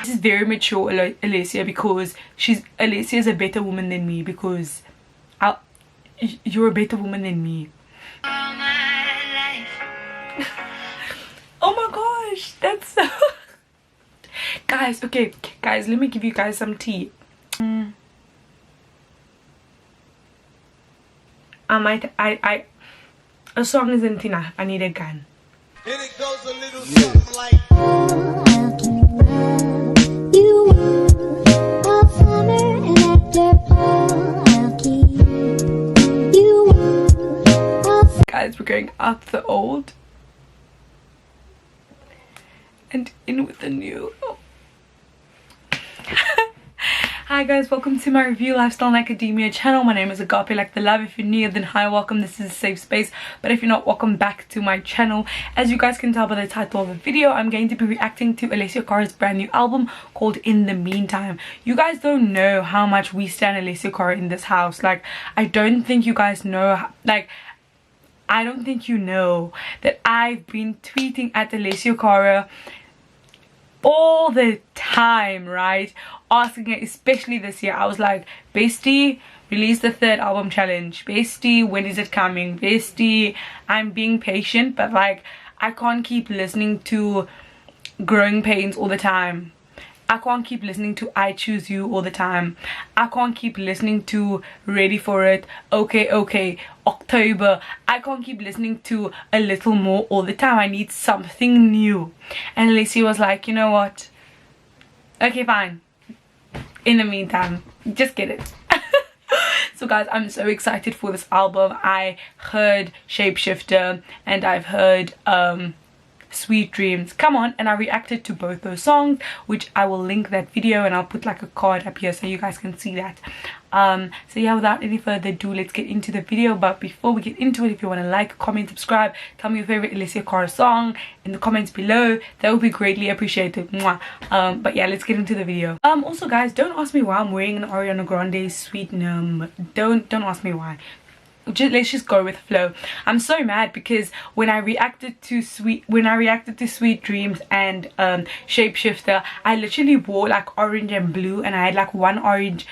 This is very mature, Alessia, because Alessia is a better woman than me, because you're a better woman than me. Oh my gosh, that's so guys, okay guys, let me give you guys some tea. A song isn't enough. I need a gun. And it goes a little something like guys, we're going out the old and in with the new. Hi guys, welcome to my review lifestyle and academia channel. My name is Agape, like the love. If you're new, then hi, welcome. This is a safe space, but if you're not, welcome back to my channel. As you guys can tell by the title of the video, I'm going to be reacting to Alessia Cara's brand new album called In the Meantime. You guys don't know how much we stand Alessia Cara in this house. Like, I don't think you guys know, like, I don't think you know that I've been tweeting at Alessia Cara all the time, right? Asking her, especially this year. I was like, bestie, release the third album challenge. Bestie, when is it coming? Bestie, I'm being patient, but like, I can't keep listening to Growing Pains all the time. I can't keep listening to I Choose You all the time. I can't keep listening to Ready For It, Okay, October. I can't keep listening to A Little More all the time. I need something new. And Alessia was like, you know what? Okay, fine. In the meantime, just get it. So guys, I'm so excited for this album. I heard Shapeshifter and I've heard Sweet Dreams, come on, and I reacted to both those songs, which I will link that video and I'll put like a card up here so you guys can see that. So yeah, without any further ado, let's get into the video. But before we get into it, if you want to like, comment, subscribe, tell me your favorite Alessia Cara song in the comments below. That would be greatly appreciated. Mwah. But yeah, let's get into the video. Also guys, don't ask me why I'm wearing an Ariana Grande Sweet don't ask me why. Let's just go with the flow. I'm so mad because when I reacted to Sweet Dreams and Shapeshifter, I literally wore like orange and blue, and I had like one orange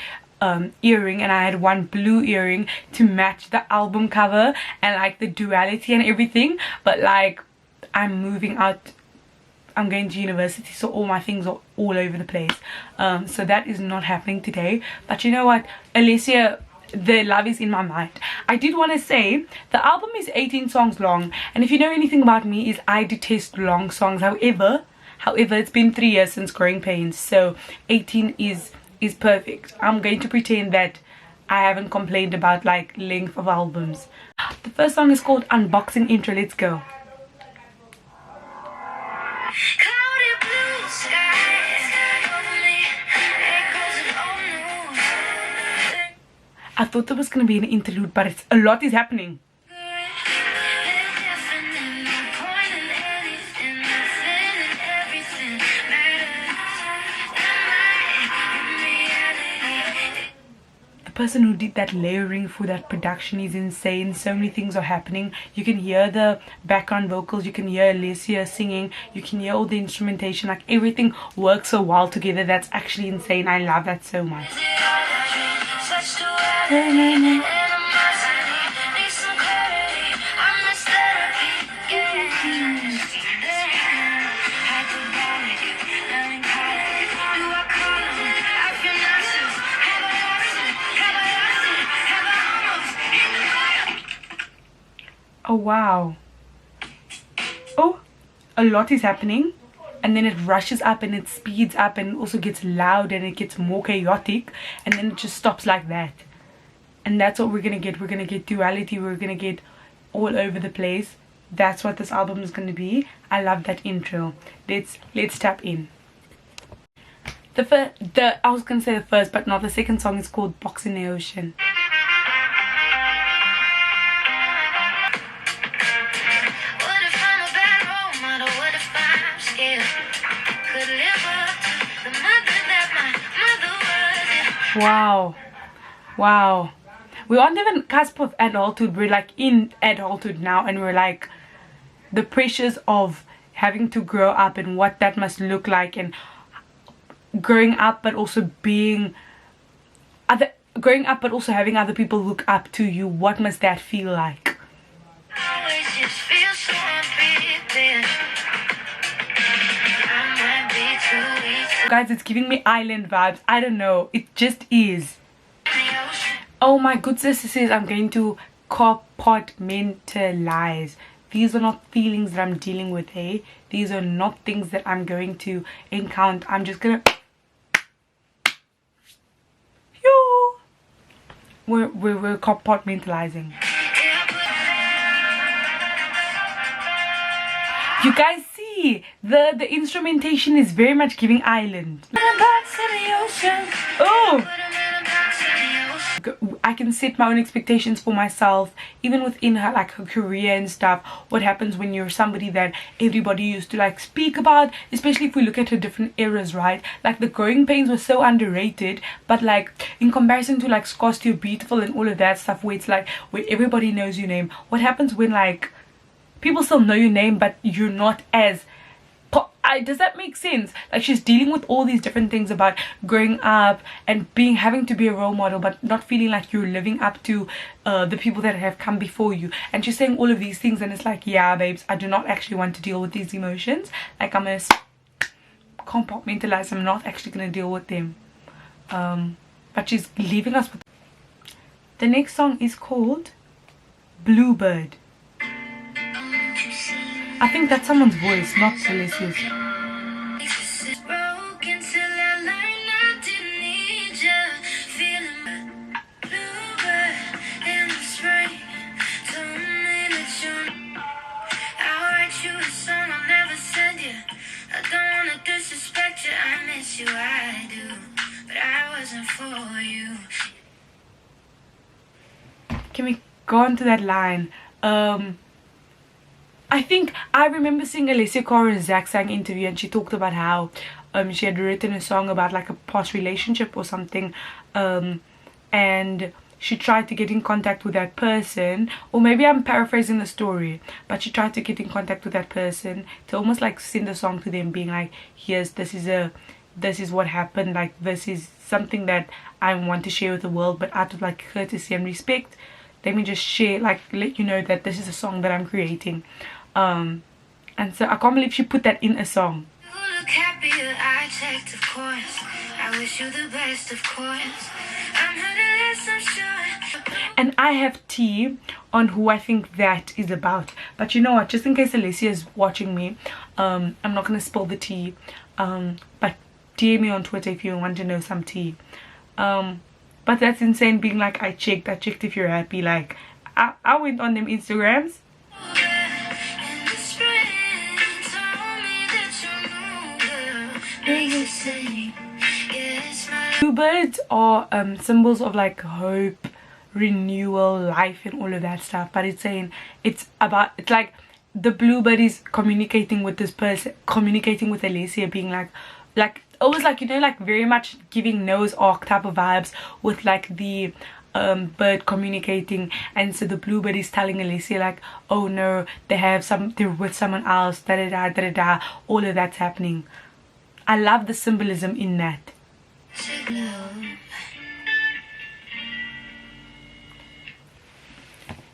earring and I had one blue earring to match the album cover and like the duality and everything. But like, I'm moving out, I'm going to university, so all my things are all over the place. So that is not happening today. But you know what, Alessia, the love is in my mind. I did want to say the album is 18 songs long, and if you know anything about me, is I detest long songs. However, it's been 3 years since Growing Pains, so 18 is perfect. I'm going to pretend that I haven't complained about like length of albums. The first song is called Unboxing Intro. Let's go. I thought there was going to be an interlude, but a lot is happening. The person who did that layering for that production is insane. So many things are happening. You can hear the background vocals, you can hear Alessia singing, you can hear all the instrumentation, like everything works so well together. That's actually insane. I love that so much. Oh wow. Oh, a lot is happening, and then it rushes up and it speeds up and it also gets loud and it gets more chaotic, and then it just stops like that. And that's what we're gonna get. We're gonna get duality, we're gonna get all over the place. That's what this album is gonna be. I love that intro. Let's tap in. I was gonna say the first, but not the second song, is called Box in the Ocean. Wow, we're on the cusp of adulthood. We're like in adulthood now, and we're like the pressures of having to grow up and what that must look like, and growing up but also having other people look up to you. What must that feel like? Guys, it's giving me island vibes. I don't know, it just is. Oh my good sister says I'm going to compartmentalize. These are not feelings that I'm dealing with, hey. These are not things that I'm going to encounter. I'm just gonna we're compartmentalizing. You guys see the instrumentation is very much giving island. Oh, I can set my own expectations for myself, even within her, like her career and stuff. What happens when you're somebody that everybody used to like speak about, especially if we look at her different eras, right? Like the Growing Pains were so underrated, but like in comparison to like Scars You're Beautiful and all of that stuff, where it's like where everybody knows your name. What happens when like people still know your name but you're not as does that make sense? Like she's dealing with all these different things about growing up and having to be a role model, but not feeling like you're living up to the people that have come before you. And she's saying all of these things, and it's like, yeah babes, I do not actually want to deal with these emotions. Like I'm gonna compartmentalize. I'm not actually gonna deal with them. But she's leaving us with. The next song is called Bluebird. I think that's someone's voice, not Alessia's. Can we go on to that line? I think I remember seeing Alessia Cara's Zach Sang interview, and she talked about how she had written a song about like a past relationship or something, and she tried to get in contact with that person, or maybe I'm paraphrasing the story, but she tried to get in contact with that person to almost like send a song to them, being like, yes, this is what happened, like this is something that I want to share with the world, but out of like courtesy and respect, let me just share, like let you know that this is a song that I'm creating. And so I can't believe she put that in a song. You look happier, I checked, of course. I wish you the best, of course. I'm hurting less, I'm sure. And I have tea on who I think that is about. But you know what, just in case Alessia is watching me, I'm not gonna spill the tea. But DM me on Twitter if you want to know some tea. But that's insane, being like, I checked if you're happy. Like I went on them Instagrams. Bluebirds are symbols of like hope, renewal, life, and all of that stuff. But it's saying it's like the bluebird is communicating with this person, communicating with Alessia, being like always like, you know, like very much giving Noah's Ark type of vibes with like the bird communicating. And so the bluebird is telling Alessia like, oh no, they're with someone else, da da da da da, all of that's happening. I love the symbolism in that.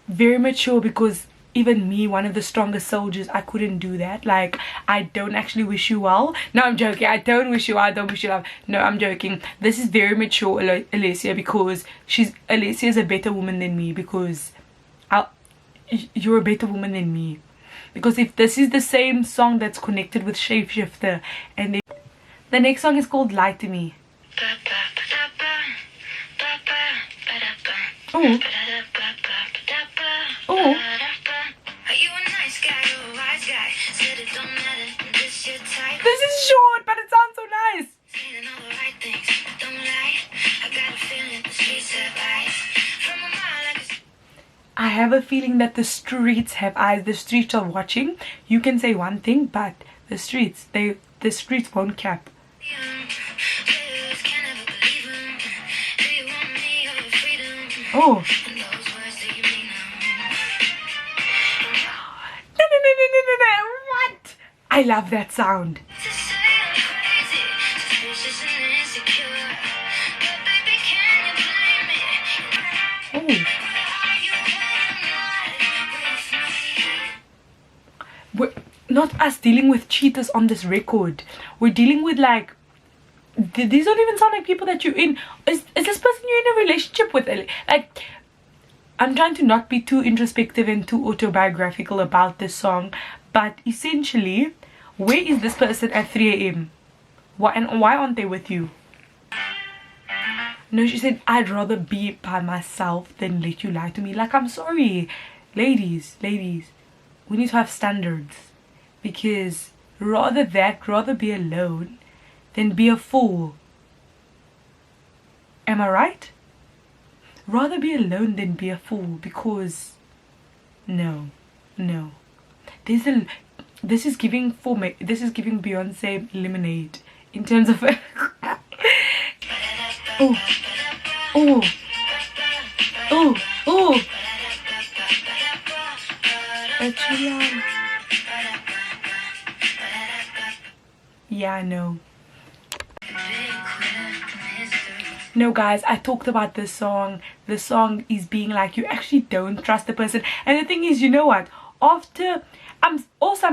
Very mature, because even me, one of the strongest soldiers, I couldn't do that. Like, I don't actually wish you well. No, I'm joking. I don't wish you well. I don't wish you love. No, I'm joking. This is very mature, Alessia, because Alessia is a better woman than me, because you're a better woman than me. Because if this is the same song that's connected with Shapeshifter, and then the next song is called Lie to Me. Oh. Oh. This is short, but it sounds so nice. I have a feeling that the streets have eyes. The streets are watching. You can say one thing, but the streets won't cap. Oh. And those words that you mean No. What? I love that sound. to say I'm crazy, suspicious and insecure. But baby, can you blame me? Oh. Are you with me? We're not us dealing with cheaters on this record. We're dealing with like these don't even sound like people that you're in. Is this person you're in a relationship with? Like, I'm trying to not be too introspective and too autobiographical about this song, but essentially, where is this person at 3 a.m? Why aren't they with you? No, she said, I'd rather be by myself than let you lie to me. Like, I'm sorry, ladies, we need to have standards, because rather be alone than be a fool. Am I right? Rather be alone than be a fool, because no. This is giving Beyonce Lemonade in terms of oh. Yeah, I know. No guys, I talked about this song. The song is being like, you actually don't trust the person. And the thing is, you know what, after I'm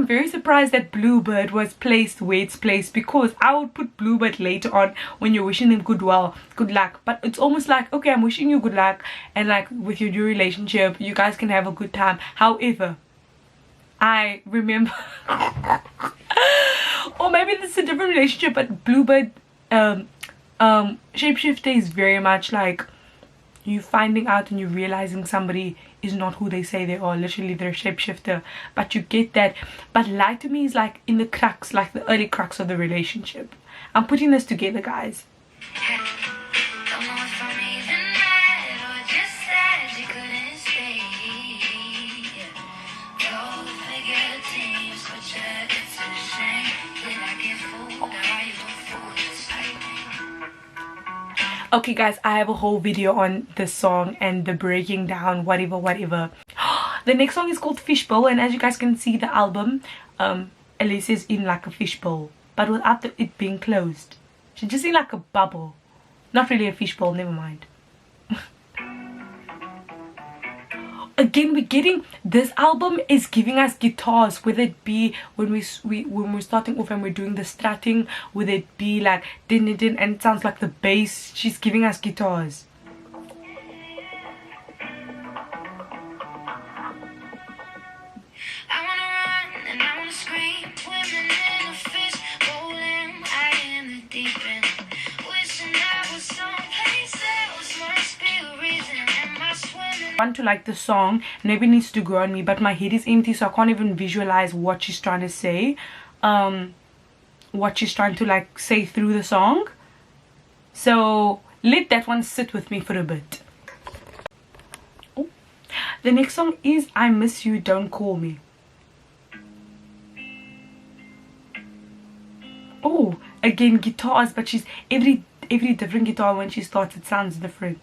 very surprised that Bluebird was placed where it's placed, because I would put Bluebird later on when you're wishing them good luck. But it's almost like, okay, I'm wishing you good luck, and like with your new relationship you guys can have a good time. However, I remember or maybe this is a different relationship, but Bluebird shapeshifter is very much like you finding out and you realizing somebody is not who they say they are. Literally, they're a shapeshifter, but you get that. But lie to me is like in the crux, like the early crux of the relationship. I'm putting this together, guys. Don't know if I'm even mad or just sad you couldn't stay. Go figure things, but yeah, it's a shame. Did I get fooled? Are you a fool? Just like me. Okay guys, I have a whole video on this song and the breaking down, whatever. The next song is called Fishbowl, and as you guys can see, the album, Alessia's in like a fishbowl, but without it being closed. She's just in like a bubble. Not really a fishbowl, never mind. Again, we're getting, this album is giving us guitars, whether it be when we're starting off and we're doing the strutting, whether it be like din din din and it sounds like the bass. She's giving us guitars. I wanna run and I wanna scream. Women in a fishbowl and I in the deep end. Wishing I was someplace else. Must be a reason. Am I swimming? I want to like the song, maybe it needs to grow on me, but my head is empty, so I can't even visualize what she's trying to say, what she's trying to like say through the song. So let that one sit with me for a bit. Oh. The next song is I Miss You, Don't Call Me. Oh, again guitars, but she's every different guitar when she starts it sounds different.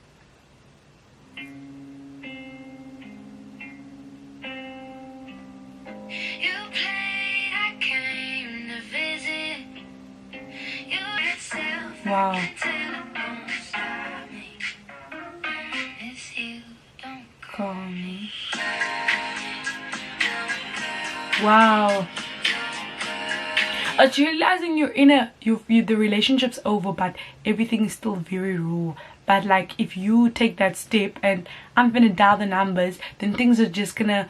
You played, I came to visit. You yourself. Wow. Telephone stop me. Miss you, don't Call me. Wow. It's realizing you're in the relationship's over, but everything is still very raw. But like if you take that step and I'm gonna dial the numbers, then things are just gonna,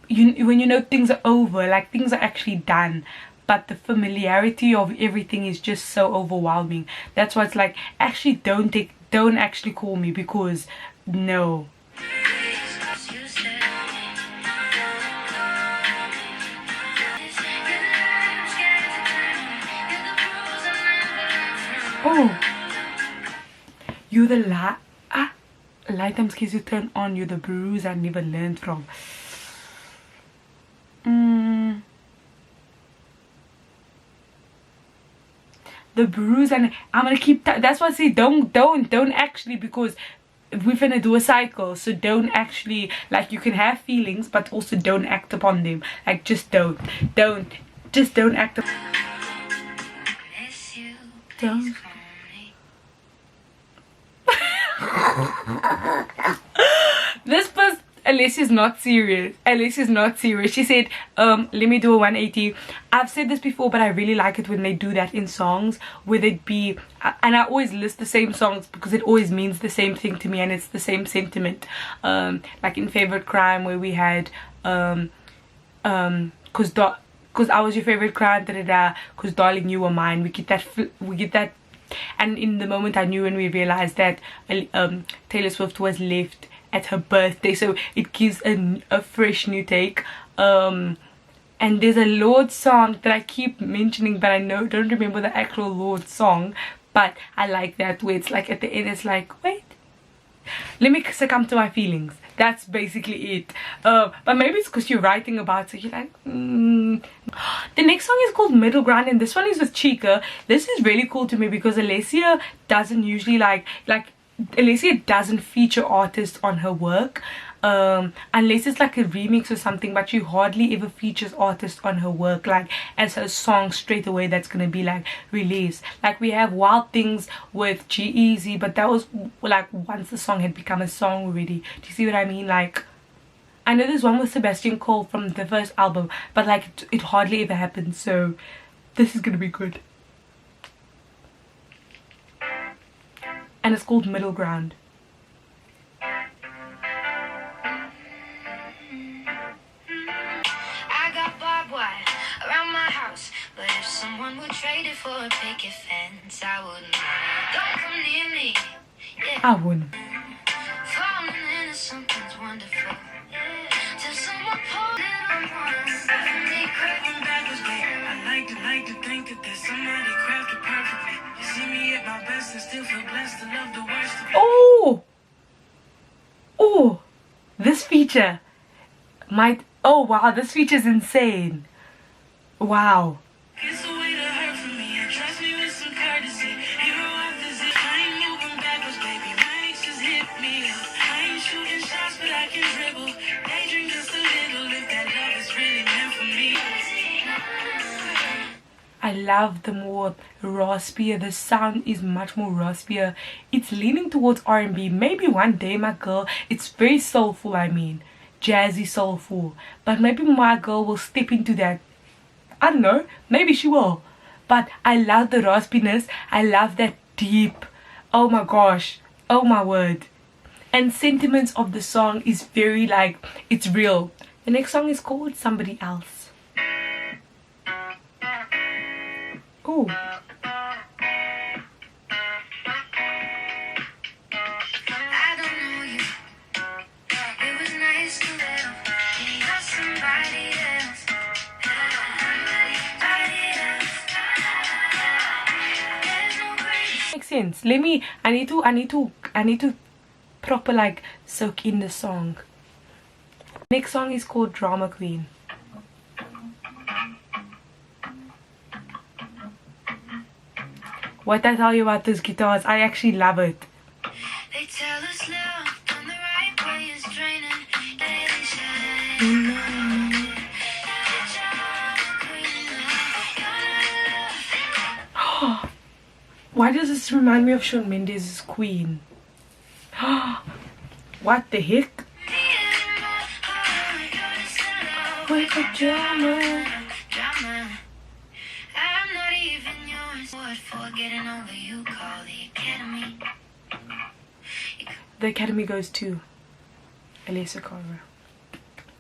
when you know things are over, like things are actually done, but the familiarity of everything is just so overwhelming. That's why it's like, actually don't actually call me, because no. you said. Oh, you're the light I'm scared to turn on. You're the bruise I never learned from. The bruise, and I'm gonna keep that's why I say don't actually, because we're gonna do a cycle, so don't actually, like, you can have feelings but also don't act upon them. Like, just don't act upon. Don't. This was Alessia's not serious. Alessia's not serious. She said, let me do a 180. I've said this before, but I really like it when they do that in songs, whether it be, and I always list the same songs because it always means the same thing to me and it's the same sentiment. Like in Favorite Crime, where we had cause I was your favorite crime, da da da, cause darling you were mine. We get that. And in the moment I knew, when we realized that Taylor Swift was left at her birthday, so it gives a fresh new take. And there's a Lord song that I keep mentioning, but I don't remember the actual Lord song, but I like that, where it's like at the end it's like, wait, let me succumb to my feelings. That's basically it. But maybe it's because you're writing about it, you're like, The next song is called Middle Ground, and this one is with Chica. This is really cool to me because Alessia doesn't usually Alessia doesn't feature artists on her work, unless it's like a remix or something, but she hardly ever features artists on her work like as her song straight away that's gonna be like released. Like we have Wild Things with G-Eazy, but that was like once the song had become a song already. Do you see what I mean? Like, I know there's one with Sebastian Cole from the first album, but like it hardly ever happened, so this is gonna be good. And it's called Middle Ground. I got barbed wire around my house, but if someone would trade it for a picket fence, I wouldn't mind. Don't come near me. Yeah. I wouldn't. Falling into something's wonderful. Till someone pulled it on once. I like to think that there's somebody crafted perfectly. You see me at my best and still feel blessed to love the worst of it. Oh, this feature might, oh wow, this feature is insane. Wow. It's a way to hurt for me and trust me with some courtesy. Hero after zip, I ain't moving backwards, baby. My ex just hit me up. I ain't shooting shots, but I can dribble. They drink just a little if that love is really meant for me. I love the more raspier, the sound is much more raspier. It's leaning towards R&B. Maybe one day, my girl, it's very soulful, I mean, jazzy soulful, but maybe my girl will step into that. I don't know, maybe she will, but I love the raspiness. I love that deep, oh my gosh, oh my word. And sentiments of the song is very like, it's real. The next song is called Somebody Else. Oh, I don't know you. It was nice to live. You got somebody else. There's no grace. makes sense. I need to proper like soak in the song. Next song is called Drama Queen. What I tell you about those guitars, I actually love it. They tell us love on the right way is draining. Let it shine. Why does this remind me of Shawn Mendes' Queen? What the heck? With the drama. I'm not even yours. What for getting over you call the academy. The Academy goes to Alessia Cara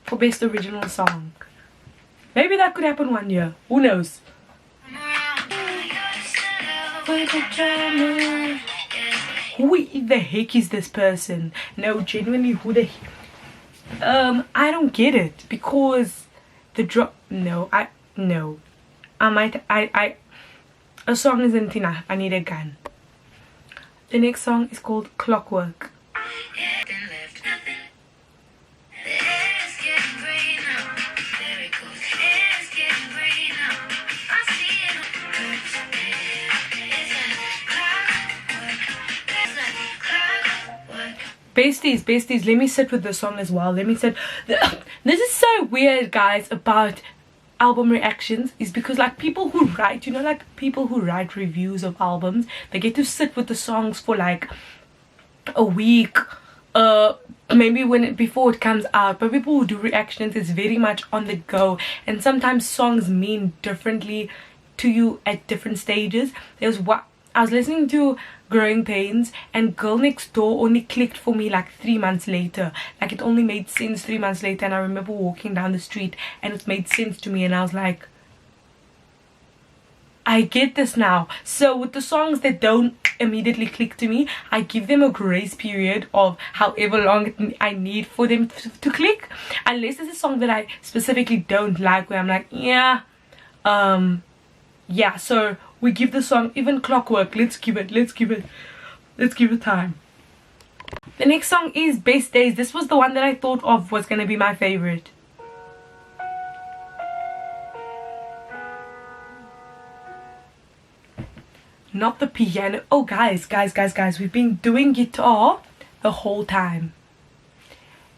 for Best Original Song. Maybe that could happen one year. Who knows? Who the heck is this person? No, genuinely, who the heck? I don't get it because the drop. No, a song isn't enough. I need a gun. The next song is called Clockwork. besties, let me sit with the song as well. Let me sit. This is so weird, guys, about album reactions, is because like people who write, you know, like people who write reviews of albums, they get to sit with the songs for like a week, maybe before it comes out. But people who do reactions, it's very much on the go, and sometimes songs mean differently to you at different stages. There's what I was listening to Growing Pains, and Girl Next Door only clicked for me like 3 months later. Like it only made sense 3 months later, and I remember walking down the street and it made sense to me, and I was like, I get this now. So with the songs that don't immediately click to me, I give them a grace period of however long I need for them to click, unless it's a song that I specifically don't like, where I'm like, yeah, so we give the song even clockwork. Let's give it time. The next song is Best Days. This was the one that I thought of was gonna be my favorite. Not the piano. Oh guys, we've been doing guitar the whole time,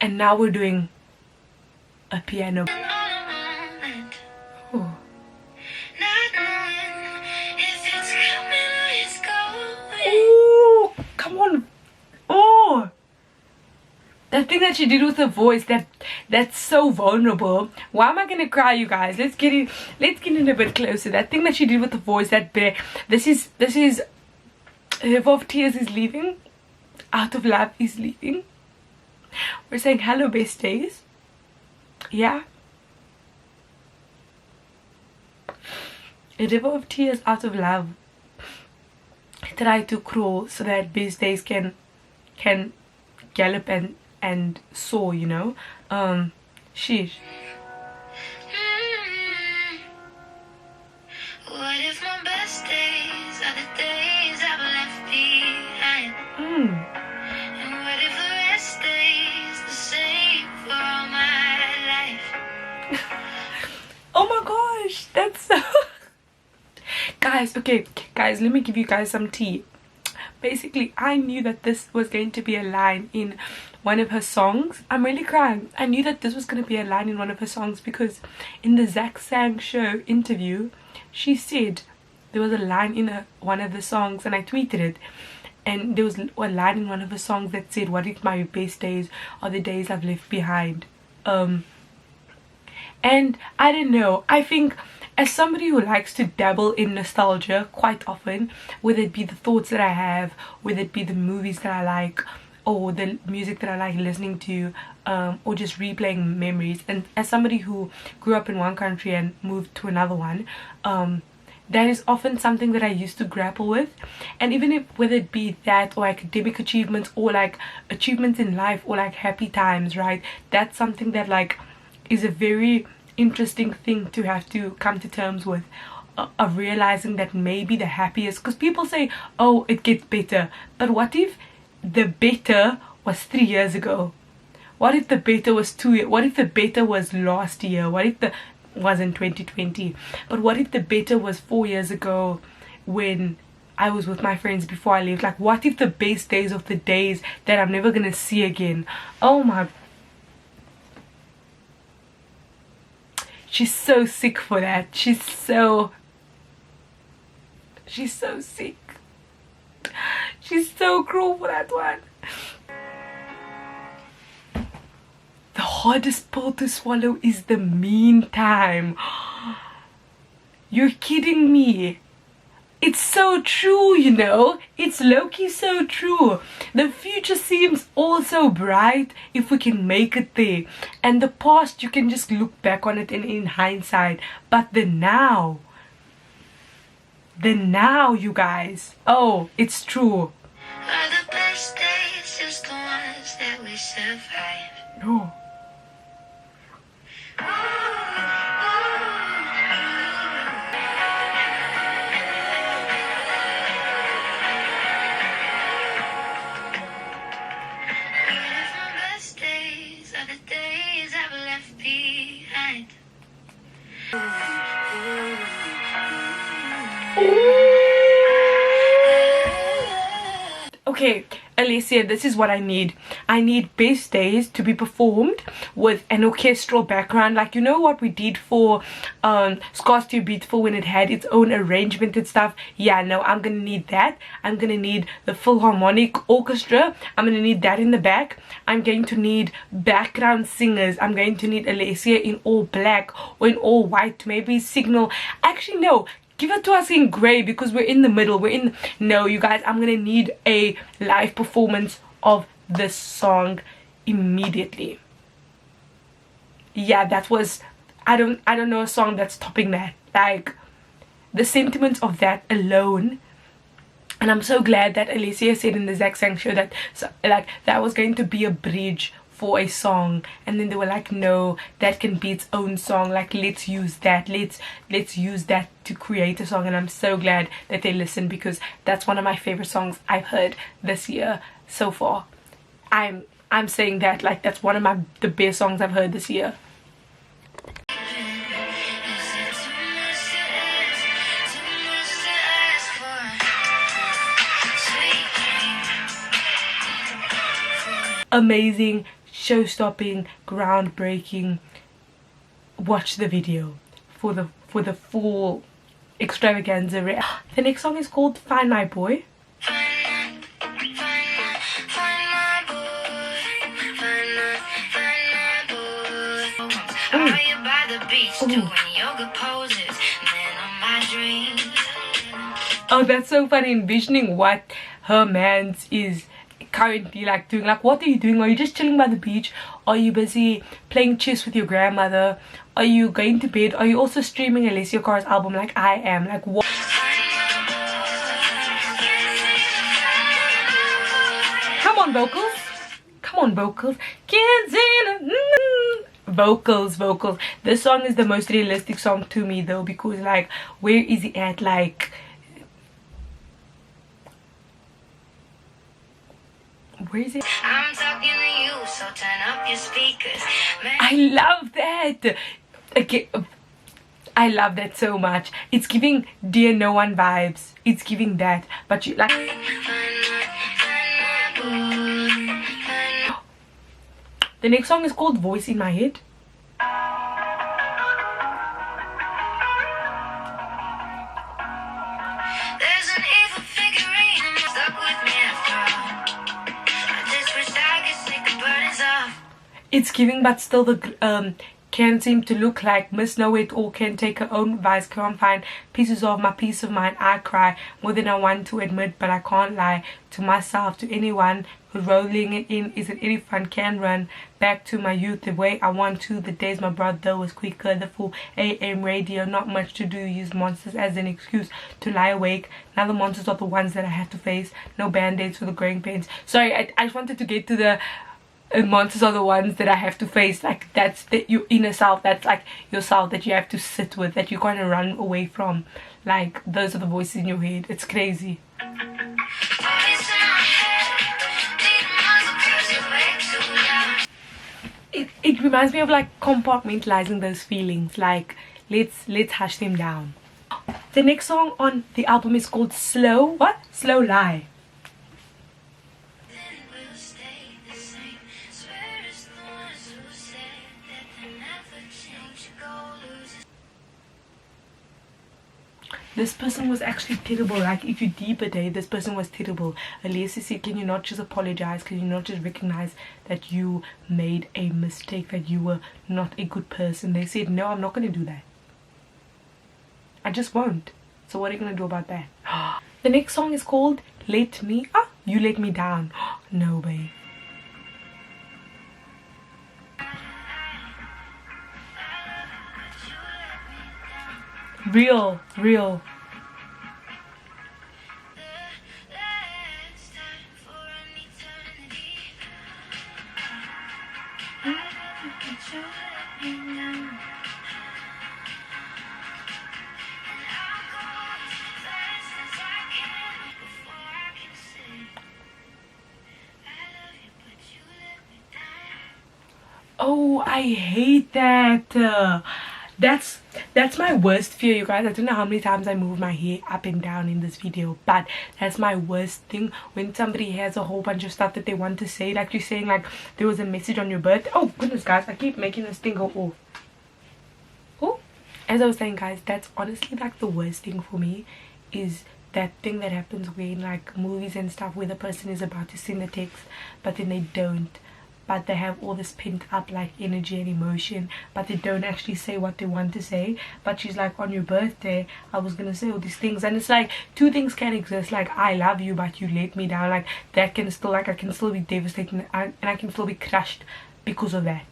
and now we're doing a piano. Oh. Oh, come on. Oh, that thing that she did with her voice, that's so vulnerable. Why am I gonna cry, you guys? Let's get in a bit closer. That thing that she did with the voice, this is River of Tears is leaving, Out of Love is leaving. We're saying hello, best days. Yeah, a river of tears, out of love, try to crawl so that best days can gallop and soar, you know. Sheesh. What if my best days are the days I've left behind? And what if the rest stays the same for all my life? Oh my gosh, that's so guys, okay guys, let me give you guys some tea. Basically, I knew that this was going to be a line in one of her songs. I'm really crying. I knew that this was going to be a line in one of her songs because in the Zach Sang show interview, she said there was a line in one of the songs, and I tweeted it, and there was a line in one of her songs that said, what if my best days are the days I've left behind? And I don't know, I think as somebody who likes to dabble in nostalgia quite often, whether it be the thoughts that I have, whether it be the movies that I like, or the music that I like listening to, or just replaying memories, and as somebody who grew up in one country and moved to another one, that is often something that I used to grapple with. And even if, whether it be that or academic achievements, or like achievements in life, or like happy times, right, that's something that like is a very interesting thing to have to come to terms with, of realizing that maybe the happiest, because people say, oh, it gets better, but what if the better was 3 years ago? What if the better was 2 years? What if the better was last year? What if the wasn't 2020, but what if the better was 4 years ago when I was with my friends before I left? Like, what if the best days of the days that I'm never gonna see again? Oh my, she's so sick for that. She's so sick. She's so cruel for that one. The hardest pill to swallow is the meantime. You're kidding me. It's so true, you know. It's low-key so true. The future seems all so bright if we can make it there. And the past, you can just look back on it in hindsight. But the now, you guys. Oh, it's true. Are the best days just the ones that we survive? No. Okay, Alessia, this is what I need. I need Best Days to be performed with an orchestral background, like you know what we did for Scars Too Beautiful when it had its own arrangement and stuff. Yeah, no, I'm gonna need that. I'm gonna need the full harmonic orchestra. I'm gonna need that in the back. I'm going to need background singers. I'm going to need Alessia in all black or in all white, maybe signal. Actually no, give it to us in grey because we're in the middle. No, you guys, I'm gonna need a live performance of this song immediately. Yeah, that was, I don't know a song that's topping that. Like the sentiments of that alone. And I'm so glad that Alessia said in the Zach Sang show that like that was going to be a bridge for a song, and then they were like, no, that can be its own song, like let's use that, let's use that to create a song. And I'm so glad that they listened, because that's one of my favorite songs I've heard this year so far. I'm saying that like that's one of the best songs I've heard this year. Amazing, show-stopping, groundbreaking. Watch the video for the full extravaganza. The next song is called Find My Boy. Oh, that's so funny, envisioning what her man's is currently like doing. Like, what are you doing? Are you just chilling by the beach? Are you busy playing chess with your grandmother? Are you going to bed? Are you also streaming Alessia Cara's album like I am? Like, what? Come on, vocals. Come on, vocals. Vocals. This song is the most realistic song to me though, because like, where is he at? Like, where is it? I'm talking to you, so turn up your speakers. I love that. Okay, I love that so much. It's giving Dear No One vibes. It's giving that. But you like, the next song is called Voice in My Head. It's giving, but still the can't seem to look like Miss Know It All, can take her own advice, can't find pieces of my peace of mind. I cry more than I want to admit, but I can't lie to myself, to anyone who's rolling it in. Is it any fun? Can run back to my youth the way I want to. The days my brother was quicker, the full AM radio, not much to do, use monsters as an excuse to lie awake. Now the monsters are the ones that I have to face, no band-aids for the growing pains. Sorry, I just wanted to get to the monsters are the ones that I have to face. Like, that's your inner self, that's like yourself that you have to sit with, that you kind of run away from. Like, those are the voices in your head. It's crazy. It reminds me of like compartmentalizing those feelings. Like, let's hush them down. The next song on the album is called Slow Lie. This person was actually terrible. Like, if you deeper day, this person was terrible. Alessia said, can you not just apologize? Can you not just recognize that you made a mistake, that you were not a good person? They said, no, I'm not going to do that. I just won't. So what are you going to do about that? The next song is called Let Me... You Let Me Down. No, babe. Real. Oh, I hate that. that's my worst fear, you guys. I don't know how many times I move my hair up and down in this video, but that's my worst thing, when somebody has a whole bunch of stuff that they want to say, like you're saying like there was a message on your birthday. Oh goodness, guys, I keep making this thing go off. Oh, as I was saying, guys, that's honestly like the worst thing for me, is that thing that happens when like movies and stuff, where the person is about to send a text but then they don't, but they have all this pent up like energy and emotion, but they don't actually say what they want to say. But she's like, on your birthday I was gonna say all these things, and it's like two things can exist, like I love you but you let me down, like that can still, like I can still be devastated, and I can still be crushed because of that.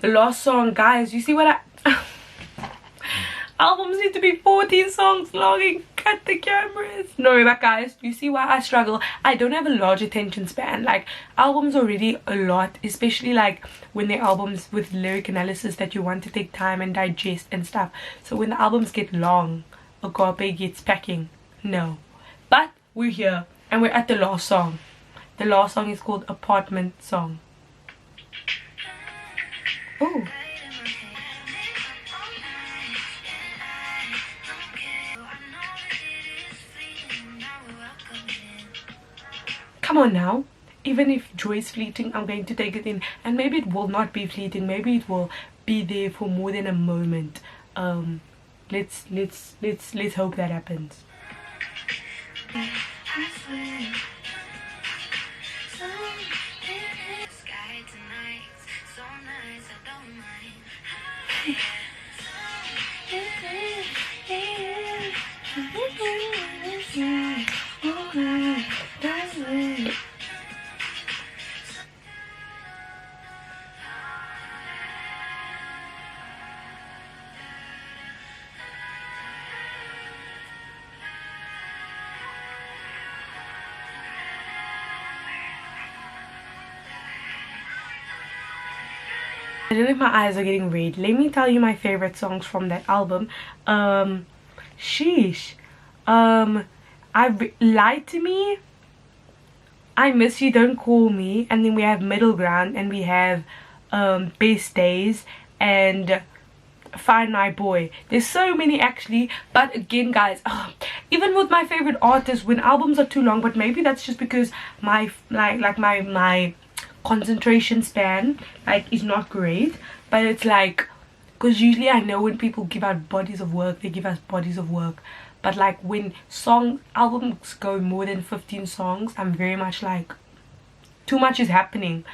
The last song, guys, you see what albums need to be 14 songs long and cut the cameras. No, but guys, you see why I struggle? I don't have a large attention span. Like, albums already a lot, especially like when they're albums with lyric analysis that you want to take time and digest and stuff. So when the albums get long, Agape gets packing. No, but we're here and we're at the last song. The last song is called Apartment Song. Oh. Come on now. Even if joy is fleeting, I'm going to take it in. And maybe it will not be fleeting. Maybe it will be there for more than a moment. Let's hope that happens. I don't know if my eyes are getting red. Let me tell you my favorite songs from that album. Sheesh. Lie to Me, I Miss You, Don't Call Me, and then we have Middle Ground, and we have Best Days, and Fine My Boy. There's so many actually, but again, guys, even with my favorite artists, when albums are too long, but maybe that's just because my my concentration span like is not great, but it's like, because usually I know when people give out bodies of work, they give us bodies of work, but like when albums go more than 15 songs, I'm very much like, too much is happening.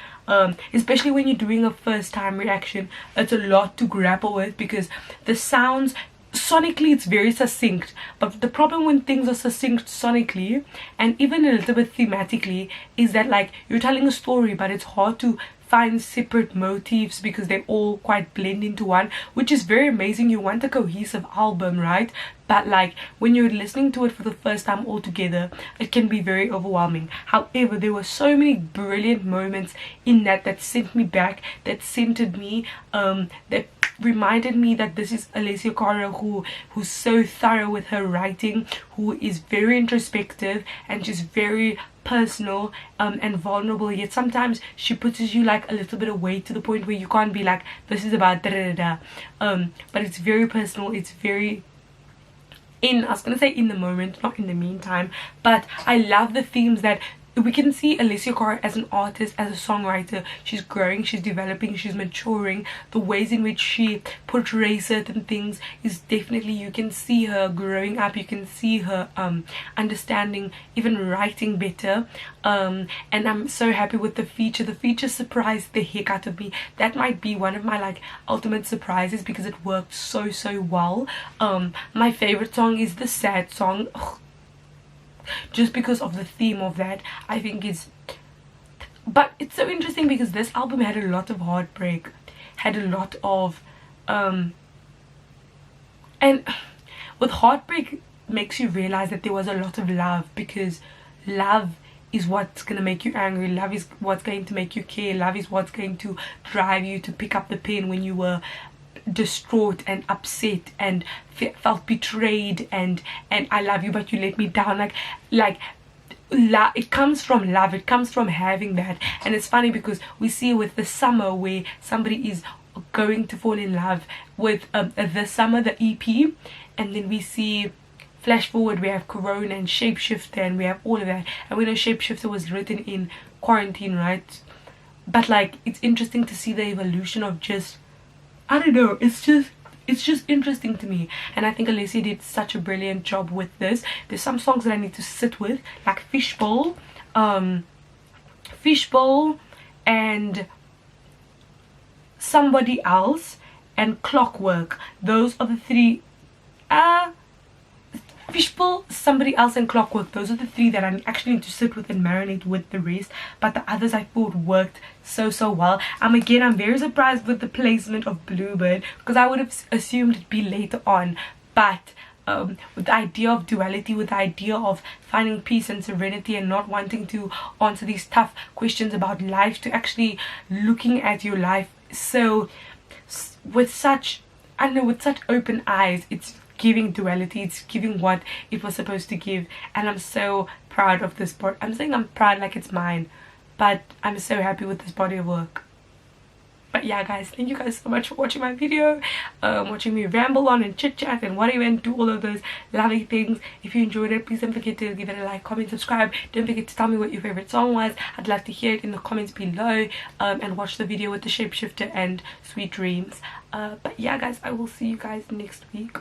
Especially when you're doing a first time reaction, it's a lot to grapple with, because the sounds sonically it's very succinct, but the problem when things are succinct sonically and even a little bit thematically is that like you're telling a story, but it's hard to find separate motifs because they all quite blend into one, which is very amazing. You want a cohesive album, right? But like when you're listening to it for the first time all together, it can be very overwhelming. However, there were so many brilliant moments in that sent me back, that centered me, that reminded me that this is Alessia Cara who's so thorough with her writing, who is very introspective and just very personal and vulnerable, yet sometimes she puts you like a little bit away to the point where you can't be like, this is about da da da da. But it's very personal, it's very I was gonna say in the moment, not in the meantime, but I love the themes that we can see Alessia Cara as an artist, as a songwriter. She's growing, she's developing, she's maturing. The ways in which she portrays certain things is definitely, you can see her growing up, you can see her understanding, even writing better. And I'm so happy with the feature. The feature surprised the heck out of me. That might be one of my like ultimate surprises because it worked so well. My favorite song is the sad song. Ugh, just because of the theme of that, I think is, but it's so interesting because this album had a lot of heartbreak, had a lot of and with heartbreak makes you realize that there was a lot of love, because love is what's going to make you angry. Love is what's going to make you care. Love is what's going to drive you to pick up the pen when you were distraught and upset and felt betrayed, and I love you but you let me down. Like it comes from love. It comes from having that. And it's funny because we see with the summer where somebody is going to fall in love with the summer, the EP, and then we see flash forward, we have Corona and Shapeshifter, and we have all of that, and we know Shapeshifter was written in quarantine, right? But like, it's interesting to see the evolution of just, I don't know, it's just interesting to me. And I think Alessia did such a brilliant job with this. There's some songs that I need to sit with, like Fishbowl and Somebody Else and Clockwork. Those are the three. Fishbowl, Somebody Else and Clockwork, those are the three that I actually need to sit with and marinate with the rest. But the others I thought worked so well. Again, I'm very surprised with the placement of Bluebird, because I would have assumed it'd be later on. But with the idea of duality, with the idea of finding peace and serenity and not wanting to answer these tough questions about life, to actually looking at your life so with such, I don't know, with such open eyes, it's giving duality, it's giving what it was supposed to give. And I'm so proud of this part. I'm saying I'm proud like it's mine, but I'm so happy with this body of work. But yeah guys, thank you guys so much for watching my video, watching me ramble on and chit chat and whatever and do all of those lovely things. If you enjoyed it, please don't forget to give it a like, comment, subscribe. Don't forget to tell me what your favorite song was. I'd love to hear it in the comments below, and watch the video with the Shapeshifter and Sweet Dreams. But yeah guys, I will see you guys next week.